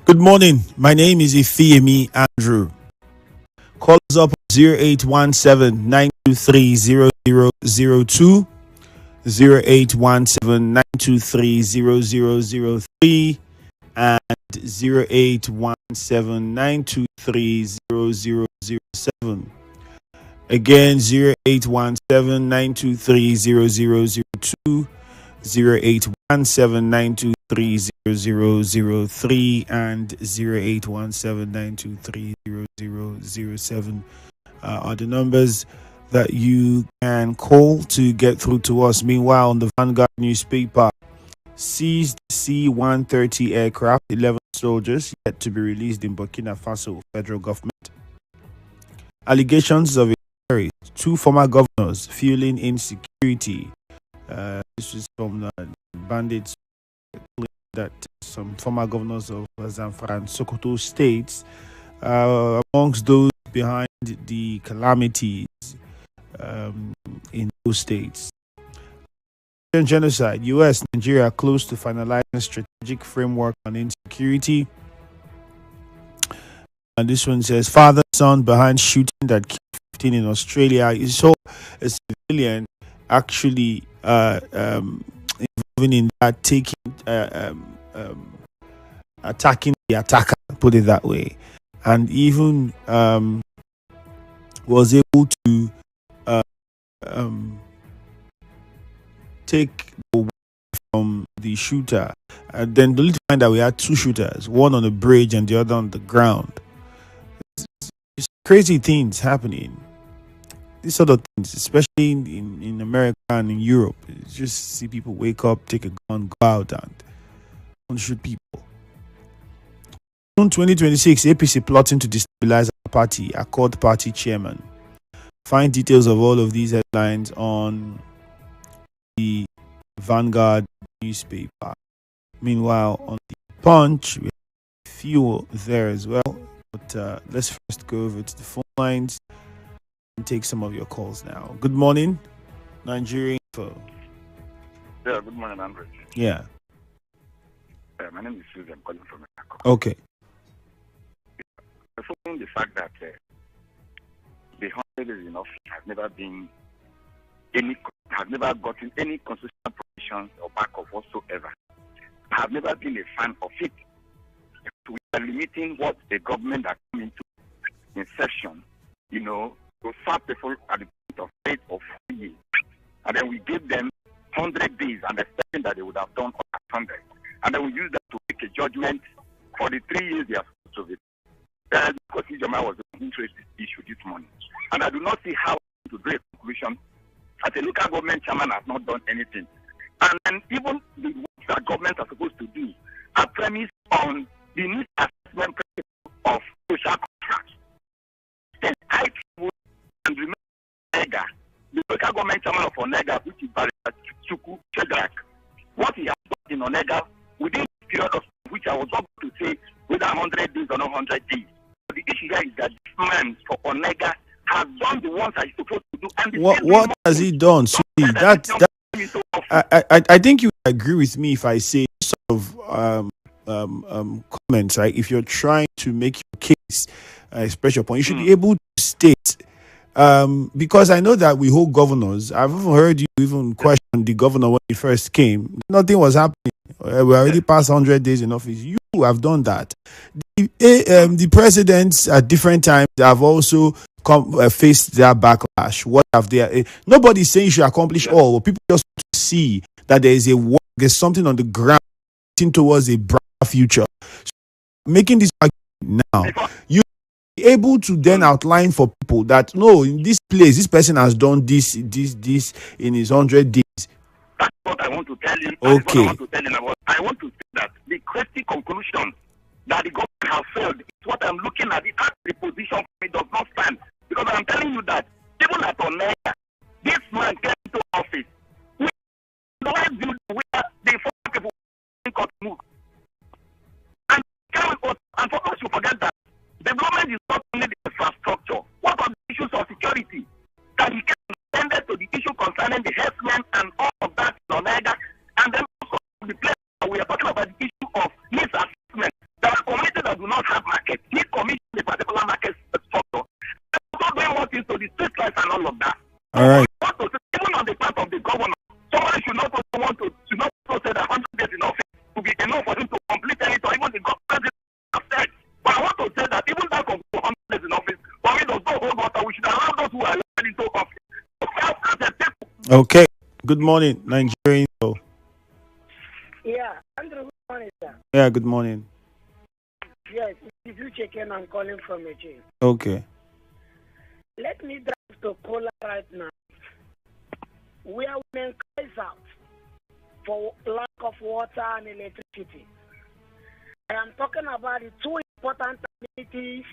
Good morning. My name is Ifiemi Andrew. Call us up 0817 923 0002, 0817 923 0003, and 0817 923 0007. Again, 0817 923 0002, 0817-923-0003 and 0817-923-0007 are the numbers that you can call to get through to us. Meanwhile, on the Vanguard newspaper, seized C-130 aircraft, 11 soldiers yet to be released in Burkina Faso federal government. Allegations of a terrorist, 2 former governors fueling insecurity. This is from the bandits that some former governors of Zamfara and Sokoto states, amongst those behind the calamities in those states. Genocide, US, Nigeria close to finalizing strategic framework on insecurity. And this one says, father, son behind shooting that killed 15 in Australia. You saw a civilian actually involving in that, taking attacking the attacker, put it that way, and even was able to take the weapon from the shooter, and then only to find that we had 2 shooters, one on the bridge and the other on the ground. It's crazy things happening. These sort of things, especially in America and in Europe, you just see people wake up, take a gun, go out and shoot people. June 2026, APC plotting to destabilize our party, Accord party chairman. Find details of all of these headlines on the Vanguard newspaper. Meanwhile, on the Punch, we have a few there as well. But let's first go over to the phone lines and take some of your calls now. Good morning, Nigerian info. Yeah, good morning, Andrew. Yeah. My name is Susan. I'm calling from America. Okay. Following the fact that the 100 days in office has never gotten any constitutional provisions or backup whatsoever. I have never been a fan of it. We are limiting what the government has come into in session, to serve people at the point of 8 or 4 years. And then we give them 100 days and expecting that they would have done 100. And then we use that to make a judgment for the 3 years they are supposed to be. Because Ijoma was the interest issue this morning. And I do not see how to draw a conclusion as a local government chairman has not done anything. And then even the work that government are supposed to do are premised on the need assessment principle of social contracts. Then I would and remember Nega, the local government chairman of Onega, which is Barrister Chuku Chedrak, what he has done in Onega within the period of which I was able to say whether 100 days or not 100 days. But the issue here is that this man for Onega has done the ones that he's supposed to do. And what has he done? So I think you agree with me if I say sort of comments, right? If you're trying to make your case, express your point, you should be able to state. Because I know that we hold governors. I've even heard you even question the governor when he first came. Nothing was happening. We're already past 100 days in office. You have done that. The presidents at different times have also faced their backlash. What have they? Nobody's saying you should accomplish all. People just want to see that there is a work, there's something on the ground towards a brighter future. So making this argument now, you able to then outline for people that no, in this place, this person has done this in his 100 days. That's what I want to tell you. Okay. I want to say that the crazy conclusion that the government has failed is what I'm looking at. The position it does not stand. Because I'm telling you that even at Onega, this man came to office. We don't do where the four people got moved. And for us to forget that development is not only the infrastructure. What are the issues of security? That he can attend to the issue concerning the herdsmen and all of that in Onega, and then also the place we are talking about the issue of misassessment that are committed not also want to not also say that 100 days in office to be enough for him to complete anything, or even the government have said. But I want to say that even that of 100 days in office, for me, does not hold water. We should allow those who are elected into office to help as a people. Okay. Good morning, Nigerian. Yeah, Andrew, good morning, sir. Yeah, good morning. Yes, if you check in, I'm calling from a jail. Okay. Let me drive to Kola right now. Where women cries out for lack of water and electricity. I am talking about the two important amenities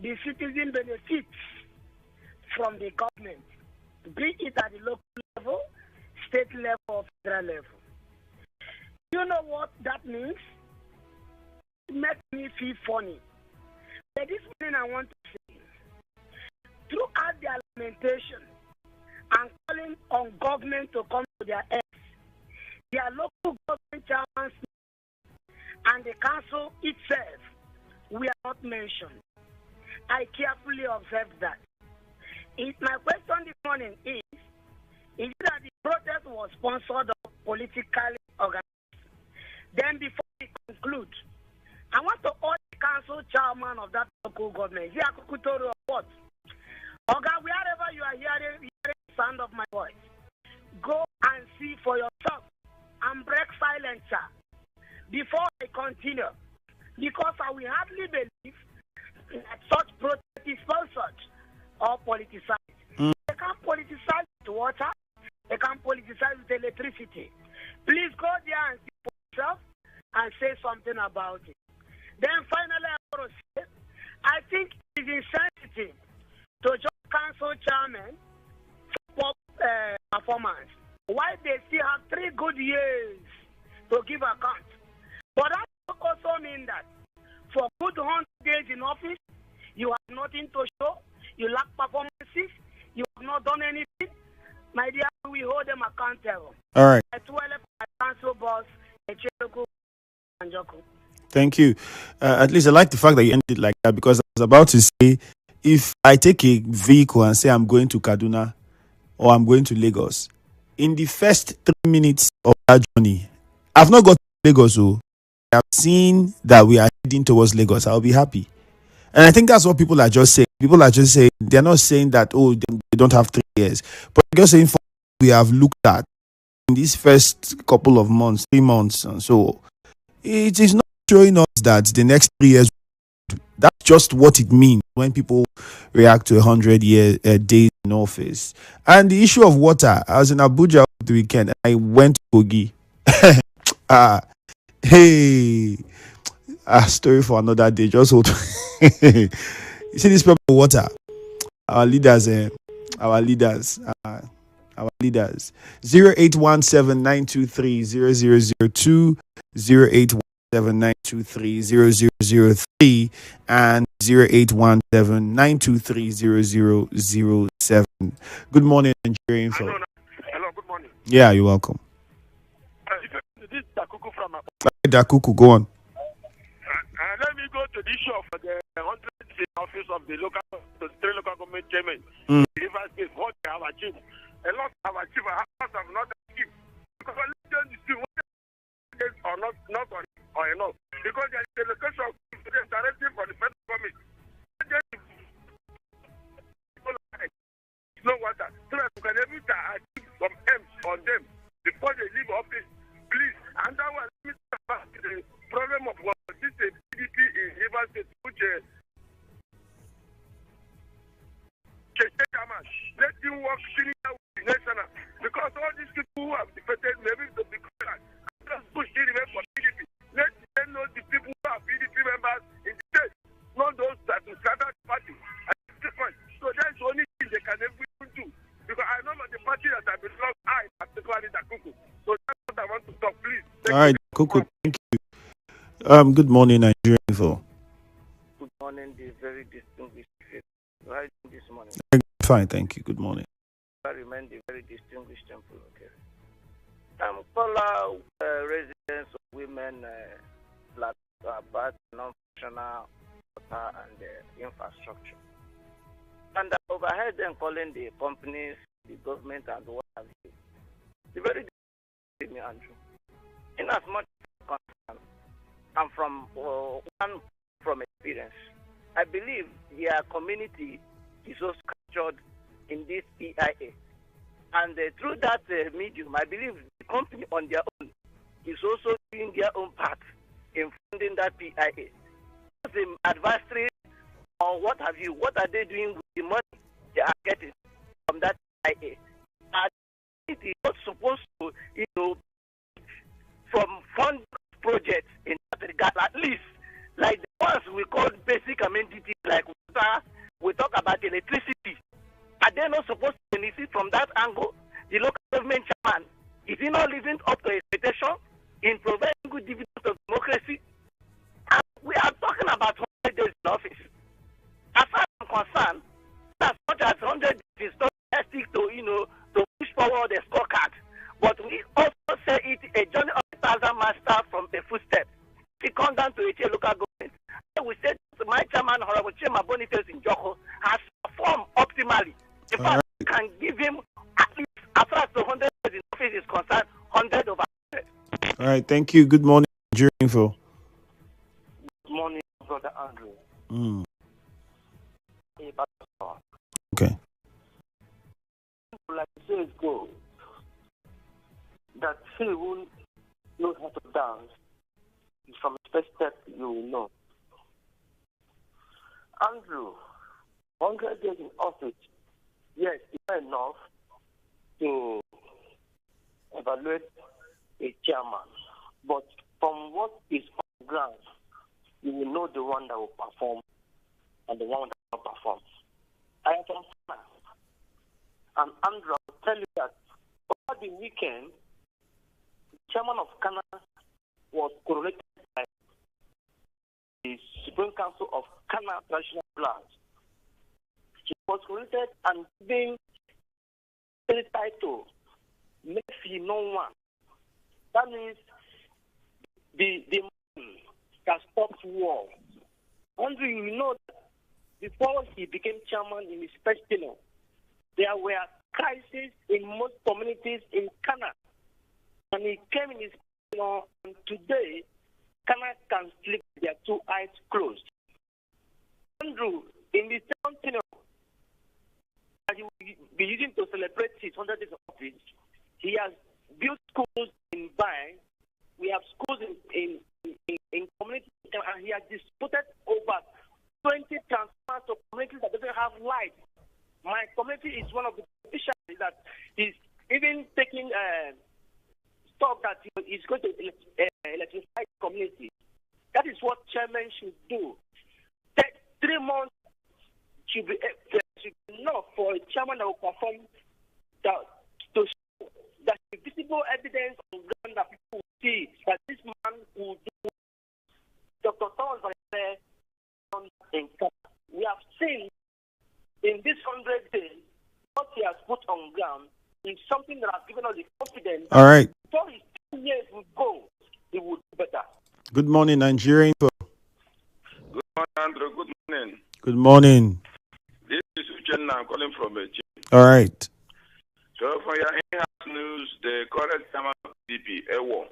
the citizen benefits from the government, be it at the local level, state level, or federal level. You know what that means? It makes me feel funny. But this morning I want to say, throughout their lamentation and calling on government to come to their aid, their local government chairman and the council itself were not mentioned. I carefully observed that. My question this morning is it that the protest was sponsored or politically organized? Then before we conclude, I want to urge the council chairman of that local government, Yakukutoro or what? Oga, wherever you are hearing the sound of my voice, go and see for yourself and break silence, sir, before I continue. Because I will hardly believe that such protest is sponsored or politicized. They can't politicize with water, they can't politicize with electricity. Please go there and see for yourself and say something about it. Then finally, I want to say, I think it is insensitive to just council chairman for performance. Why they still have 3 good years to give account. But that also means that for good 100 days in office, you have nothing to show, you lack performances, you have not done anything. My dear, we hold them accountable. All right. Council boss, and Joko. Thank you. At least I like the fact that you ended like that, because I was about to say, if I take a vehicle and say I'm going to Kaduna or I'm going to Lagos, in the first 3 minutes of that journey, I've not got to Lagos, so I've seen that we are heading towards Lagos. I'll be happy. And I think that's what people are just saying. People are just saying, they're not saying that, oh, they don't have 3 years. But they're just saying, for we have looked at in these first couple of months, 3 months, and so it is not showing us that the next 3 years, that's just what it means when people react to 100 days in office. And the issue of water, I was in Abuja over the weekend, and I went to Kogi. Hey, a story for another day. Just hold. You see this problem of water. Our leaders, our leaders. 0817-923-0002, 0817-923-0003, and 0817-923-0007. Good morning, Nigerian info. Hello, good morning. Yeah, you're welcome. This is Dakuku from Dakuku, go on. let me go to the issue of the 100 office of the 3 local government chairmen. River State, what they have achieved. A lot have achieved, a lot have not achieved. Because religion is still or not or enough. Because there is a location of directive for the federal government. No water. So that you can able to achieve some aims on them before they leave office. Please. And that was the problem of this PDP in River State, which let him work senior with the national. Because all these people who have defeated maybe to be clear. Just push the remain for PDP. Let them know the people who are PDP members in the state, not those that will scatter the party. So that's the only thing they can ever do. Because I know that the party that I belong, particularly the Kuku. So that's what I want to talk, please. All right, Kuku, thank you. Good morning, Nigerian info. Good morning, the very distinguished. Right this morning. Fine, thank you. Good morning. I remain the very distinguished temple. Okay. Caller residents of women about non-functional water and infrastructure. And overhead them calling the companies, the government, and what have you. The very Andrew. In as much as I'm from one from experience, I believe their community is so structured in this PIA. And through that medium, I believe the company on their own is also doing their own part in funding that PIA. The advisory or what have you, what are they doing with the money they are getting from that PIA? It is not supposed to, from fund projects in that regard, at least like the ones we call basic amenities like water, we talk about electricity. Are they not supposed to benefit from that angle? The local government chairman, is he not living up to expectation in providing good dividends of democracy? And we are talking about 100 days in office. As far as I'm concerned, as much as 100 days is not realistic to push forward the scorecard. But we also say it a journey of 1,000 masters from a footstep. It comes down to a local government. We said my chairman, Honorable Chairman Boniface in Joko, has performed optimally. In fact, we can give him at least, as far as the 100 days in office is concerned, 100 over 100. All right, thank you. Good morning, Nigeria Info. Good morning, Brother Andrew. Okay. Like says go, that he who knows how to dance is from the first step you will know. Andrew, 100 days in office, yes, it's not enough to evaluate a chairman, but from what is on the ground, you will know the one that will perform and the one that will not perform. I am from Ghana, and Andrew, I will tell you that over the weekend, the chairman of Ghana was coronated by the Supreme Council of Ghana Traditional Lands. He was coronated and given the title, Mefi No One. That means the man that stops war. Andrew, you know that before he became chairman in his first tenure, there were crises in most communities in Ghana. And he came in his tenure, and today, Ghana can sleep with their two eyes closed. Andrew, in the second tenure, that he will be using to celebrate his 100 days of office, he has built schools in Bai. We have schools in communities, and he has disputed over 20 transfers to communities that doesn't have light. My community is one of the beneficiaries that is even taking stuff that is going to electrify the community. That is what chairman should do. 3 months should be enough for a chairman that will perform to show that the visible evidence on ground that people will see that this man will do. Dr. Thomas in Ghana. We have seen in this 100 days what he has put on ground is something that has given us the confidence. All right. Before his 2 years will go, he will do better. Good morning, Nigeria Info. Good morning, Andrew. Good morning. Good morning. This is Uchenna. I'm calling from a All right. So for your in-house news, the current chairman of DP, Ewo,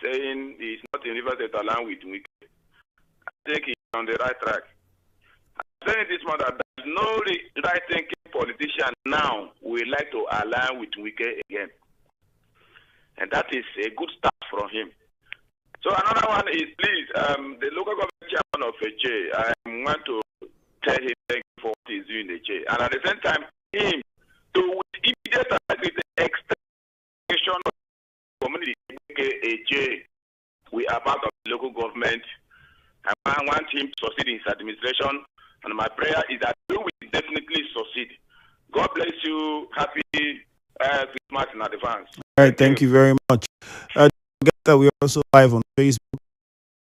saying he's not in River State along with Wike. I think he's on the right track. I'm saying this morning that there's no right-thinking politician now will like to align with Wike again. And that is a good start from him. So another one is, please, the local government chairman of J, I want to tell him thank you for what he's doing in J. And at the same time, him to with immediate with the extension of the community J, we are part of the local government. I want him to succeed in his administration. And my prayer is that he will definitely succeed. God bless you. Happy Christmas in advance. All right, thank you very much. Forget that we're also live on Facebook,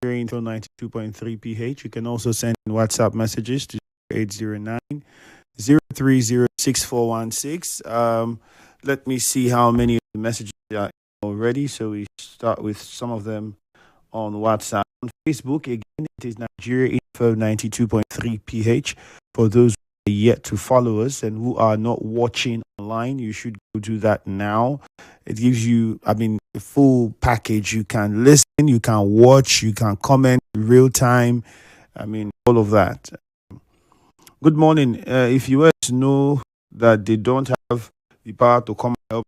Info 92.3 PH. You can also send in WhatsApp messages to 809 030 6416. Let me see how many of the messages are already. So we start with some of them on WhatsApp. On Facebook, again, it is Nigeria Info 92.3 PH. For those yet to follow us and who are not watching online, you should go do that now. It gives you, a full package. You can listen, you can watch, you can comment real time. All of that. Good morning. If you were to know that they don't have the power to come and help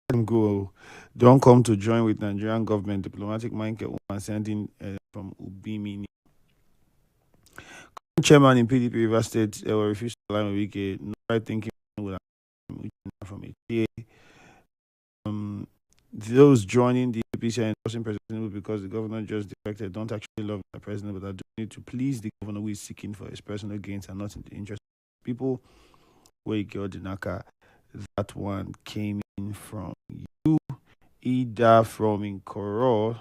them go, don't come to join with Nigerian government diplomatic mindset woman sending from Ubimi. Chairman in PDP River State refused to align with Wike. No right thinking would have from it. Those joining the APC and endorsing President because the governor just defected don't actually love the president, but are doing it to please the governor who is seeking for his personal gains and not in the interest of people. Where Dinaka, that one came in from you. Ida from Inkoro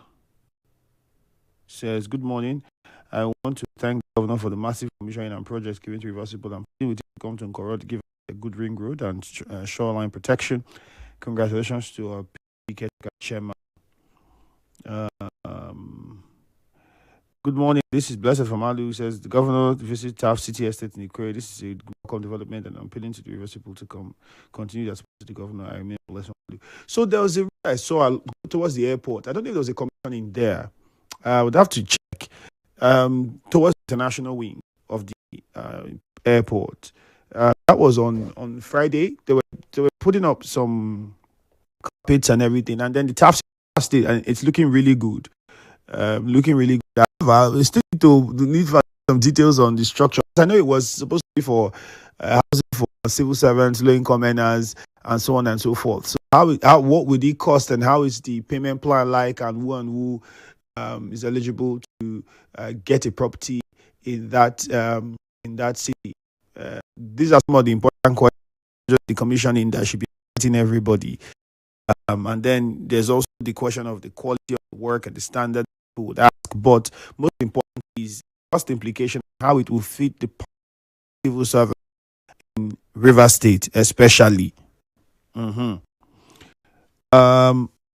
says, good morning. I want to thank the governor for the massive commissioning and projects given to Rivers people and pleading with him to come to Inkoro to give a good ring road and shoreline protection. Congratulations to our PK chairman. Good morning. This is Blessed from Alu, who says the governor visited Taft City Estate in Ikure. This is a welcome development, and I'm appealing to the Rivers people to continue that support to the governor. I remain blessed from Alu. So there was a road I saw towards the airport. I don't know if there was a commission in there. I would have to check. Towards the international wing of the airport. That was on Friday. They were putting up some carpets and everything, and then the Taft City, and it's looking really good. However, we still need some details on the structure. I know it was supposed to be for housing for civil servants, low-income earners, and so on and so forth. So, what would it cost, and how is the payment plan like, and who is eligible to get a property in that city? These are some of the important questions. Just the commissioning that should be in everybody. And then there's also the question of the quality of the work and the standard people would ask. But most important is what's the implication, how it will fit the civil servant in River State, especially.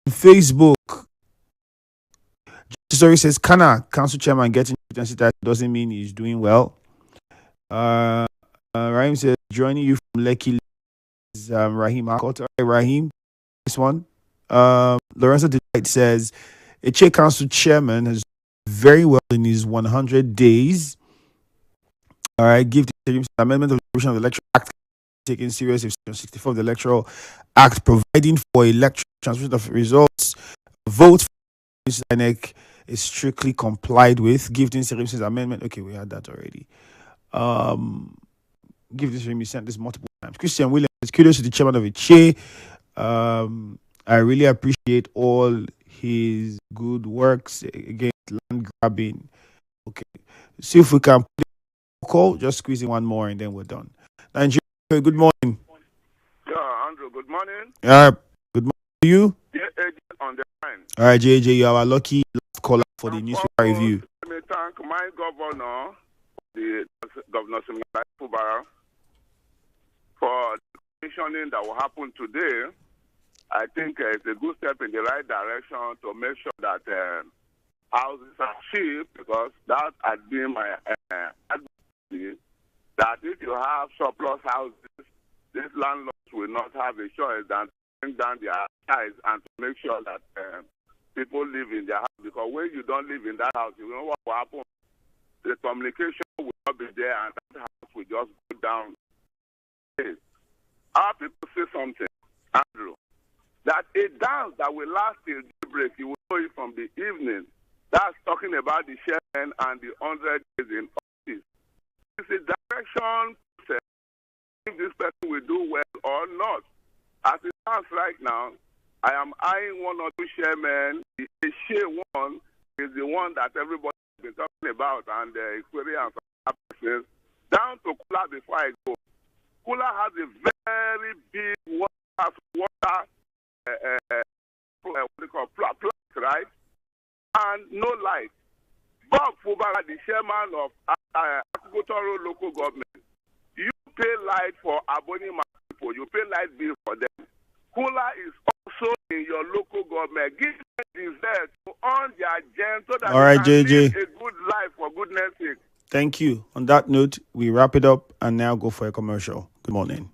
Facebook. Story says, Kana, council chairman getting that doesn't mean he's doing well. Rahim says, joining you from Lekki is Rahim. Rahim. This one. Lorenzo Delight says, Eche Council Chairman has very well in his 100 days. All right, give the amendment of the Provision of the Electoral Act taken serious if 64 of the Electoral Act providing for electoral transmission of results. Vote for INEC is strictly complied with. Give the Services Amendment. Okay, we had that already. Give this we sent this multiple times. Christian Williams, kudos to the chairman of Eche. I really appreciate all his good works against land grabbing. Okay, see if we can put a call. Just squeezing one more and then we're done. Nigeria, good morning. Yeah, Andrew, good morning. Good morning to you. JJ on the line. All right, JJ, you are our lucky last caller for the newspaper review. Let me thank my governor, the Governor Simon Fubara, for the commissioning that will happen today. I think it's a good step in the right direction to make sure that houses are cheap, because that had been my advice, that if you have surplus houses, these landlords will not have a choice than to bring down their price and to make sure that people live in their house. Because when you don't live in that house, you know what will happen? The communication will not be there, and that house will just go down. Our people say something, Andrew, that a dance that will last till daybreak, you will know it from the evening. That's talking about the chairman and the 100 days in office. It's a direction process if this person will do well or not. As it stands right now, I am eyeing one or two chairmen. The share one is the one that everybody has been talking about, and the experience of places. Down to Kula before I go. Kula has a very big water what they call plant, right? And no light. Bob Fubara, the chairman of agricultural local government, you pay light for Abonima people, you pay light bill for them. Kula is also in your local government. Give them this there to earn their agenda so that all right, they can JJ. live a good life for goodness sake. Thank you. On that note, we wrap it up and now go for a commercial. Good morning.